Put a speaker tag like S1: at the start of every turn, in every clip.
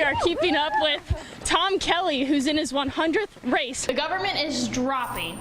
S1: are keeping up with Tom Kelly, who's in his 100th race. The government is dropping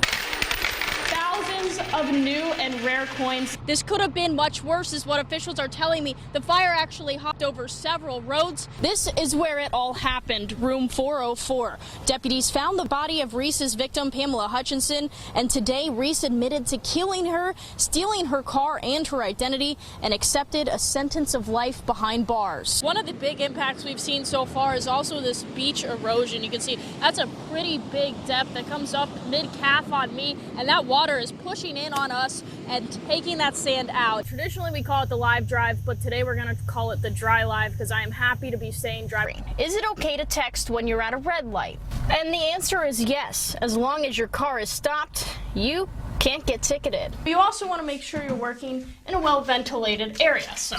S1: thousands of new and rare coins.
S2: This could have been much worse is what officials are telling me. The fire actually hopped over several roads. This is where it all happened, room 404. Deputies found the body of Reese's victim, Pamela Hutchinson, and today Reese admitted to killing her, stealing her car and her identity, and accepted a sentence of life behind bars. One of the big impacts we've seen so far is also this beach erosion. You can see that's a pretty big depth that comes up mid-calf on me, and that water is pushing in on us and taking that sand out. Traditionally we call it the live drive, but today we're going to call it the dry live because I am happy to be saying dry. Is it okay to text when you're at a red light? And the answer is yes. As long as your car is stopped, you can't get ticketed. You also want to make sure you're working in a well-ventilated area, so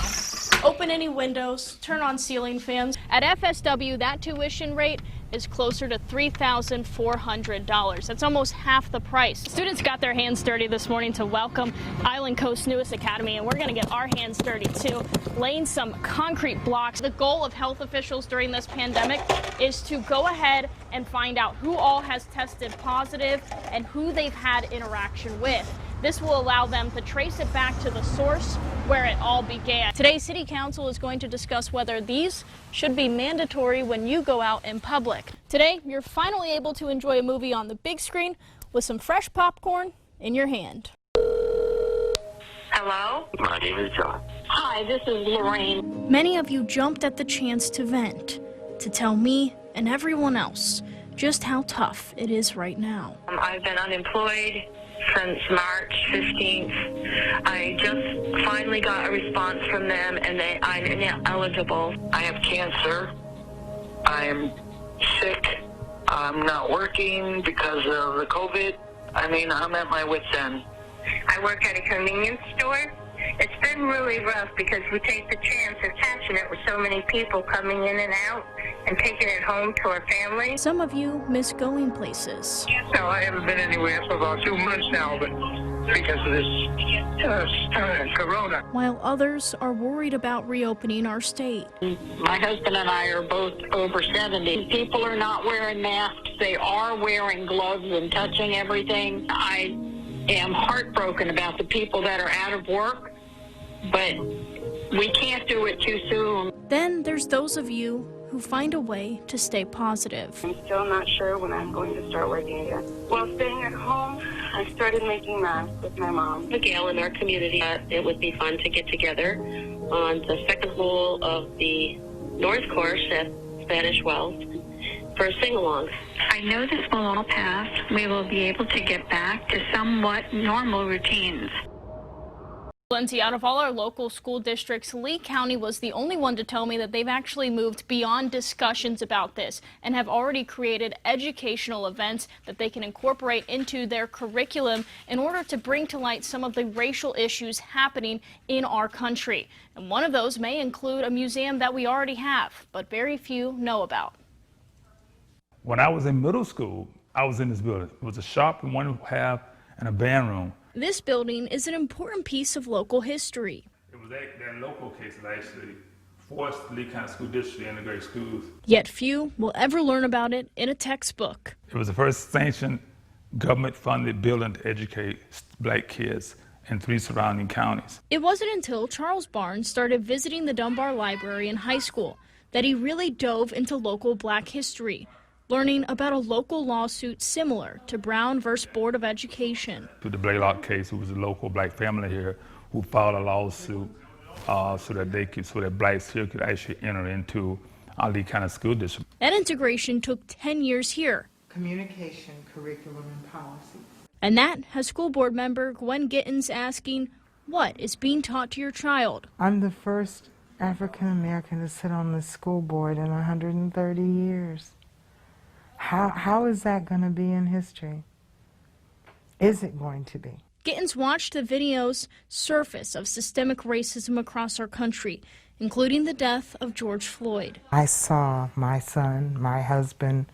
S2: open any windows, turn on ceiling fans. At FSW, that tuition rate is closer to $3,400. That's almost half the price. Students got their hands dirty this morning to welcome Island Coast's newest academy, and we're going to get our hands dirty too, laying some concrete blocks. The goal of health officials during this pandemic is to go ahead and find out who all has tested positive and who they've had interaction with. This will allow them to trace it back to the source where it all began. Today, City Council is going to discuss whether these should be mandatory when you go out in public. Today, you're finally able to enjoy a movie on the big screen with some fresh popcorn in your hand.
S3: Hello?
S4: My name is John.
S3: Hi, this is Lorraine.
S2: Many of you jumped at the chance to vent, to tell me and everyone else just how tough it is right now.
S3: I've been unemployed since March 15th. I just finally got a response from them, and I'm ineligible.
S4: I have cancer. I'm sick. I'm not working because of the COVID. I mean, I'm at my wit's end.
S3: I work at a convenience store. It's been really rough because we take the chance of catching it with so many people coming in and out and taking it home to our families.
S2: Some of you miss going places.
S4: No, I haven't been anywhere for about 2 months now, but because of this corona.
S2: While others are worried about reopening our state.
S5: My husband and I are both over 70. People are not wearing masks. They are wearing gloves and touching everything. I am heartbroken about the people that are out of work, but we can't do it too soon.
S2: Then there's those of you who find a way to stay positive.
S6: I'm still not sure when I'm going to start working again. While staying at home, I started making masks with my mom.
S7: Miguel, in our community, it would be fun to get together on the second hole of the North Course at Spanish Wells for a sing-along.
S8: I know this will all pass. We will be able to get back to somewhat normal routines.
S2: Lindsay, out of all our local school districts, Lee County was the only one to tell me that they've actually moved beyond discussions about this and have already created educational events that they can incorporate into their curriculum in order to bring to light some of the racial issues happening in our country. And one of those may include a museum that we already have, but very few know about.
S9: When I was in middle school, I was in this building. It was a shop in one half and a band room.
S2: This building is an important piece of local history.
S9: It was that local case that actually forced the Lee County School District to integrate schools.
S2: Yet few will ever learn about it in a textbook.
S9: It was the first sanctioned government-funded building to educate black kids in 3 surrounding counties.
S2: It wasn't until Charles Barnes started visiting the Dunbar Library in high school that he really dove into local black history, learning about a local lawsuit similar to Brown versus Board of Education.
S9: To the Blaylock case, who was a local black family here who filed a lawsuit so that blacks here could actually enter into our Lee County School District.
S2: That integration took 10 years here.
S10: Communication, curriculum, and policies.
S2: And that has school board member Gwen Gittens asking, what is being taught to your child?
S10: I'm the first African American to sit on the school board in 130 years. How is that going to be in history? Is it going to be?
S2: Gittens watched the videos surface of systemic racism across our country, including the death of George Floyd.
S10: I saw my son, my husband,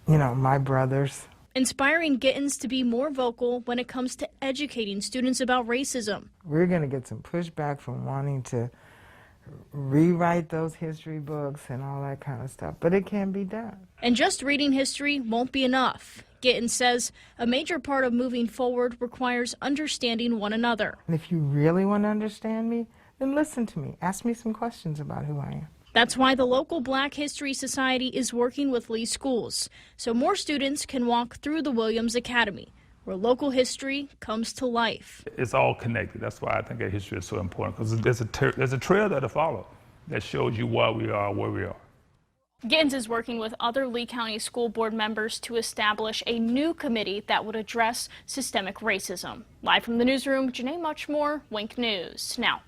S10: my brothers.
S2: Inspiring Gittens to be more vocal when it comes to educating students about racism.
S10: We're going to get some pushback from wanting to rewrite those history books and all that kind of stuff, but it can be done.
S2: And just reading history won't be enough. Gittens says a major part of moving forward requires understanding one another.
S10: And if you really want to understand me, then listen to me. Ask me some questions about who I am.
S2: That's why the local Black History Society is working with Lee schools, so more students can walk through the Williams Academy, where local history comes to life.
S9: It's all connected. That's why I think that history is so important, because there's a trail there to follow that shows you why we are where we are.
S1: Gittens is working with other Lee County School Board members to establish a new committee that would address systemic racism. Live from the newsroom, Janae Muchmore, Wink News. Now,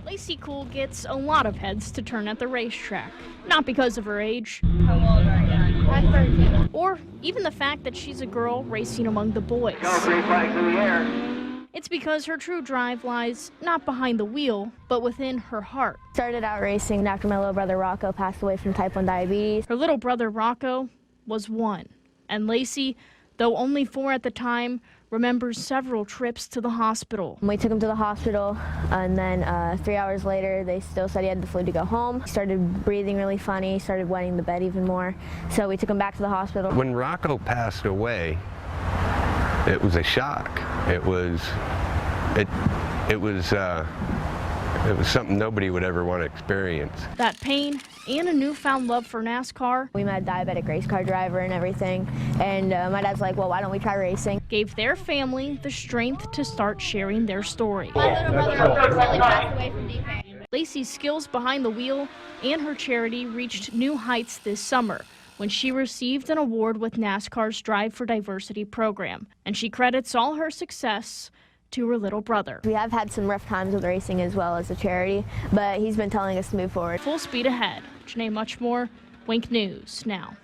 S1: Lacey Cool gets a lot of heads to turn at the racetrack. Not because of her age,
S6: I'm 13.
S2: or even the fact that she's a girl racing among the boys.
S4: Green flags in the air.
S2: It's because her true drive lies not behind the wheel, but within her heart.
S11: Started out racing after my little brother Rocco passed away from type 1 diabetes.
S2: Her little brother Rocco was 1, and Lacey, though only 4 at the time, remembers several trips to the hospital.
S11: We took him to the hospital, and then 3 hours later, they still said he had the flu to go home. He started breathing really funny, started wetting the bed even more, so we took him back to the hospital.
S12: When Rocco passed away, it was a shock. It was something nobody would ever want to experience.
S2: That pain and a newfound love for NASCAR.
S11: We met a diabetic race car driver and everything, and my dad's like, well, why don't we try racing?
S2: Gave their family the strength to start sharing their story.
S11: My little brother recently passed away from DK.
S2: Lacey's skills behind the wheel and her charity reached new heights this summer when she received an award with NASCAR's Drive for Diversity program, and she credits all her success to her little brother.
S11: We have had some rough times with racing as well as a charity, but he's been telling us to move forward.
S2: Full speed ahead. Janae Muchmore, Wink News now.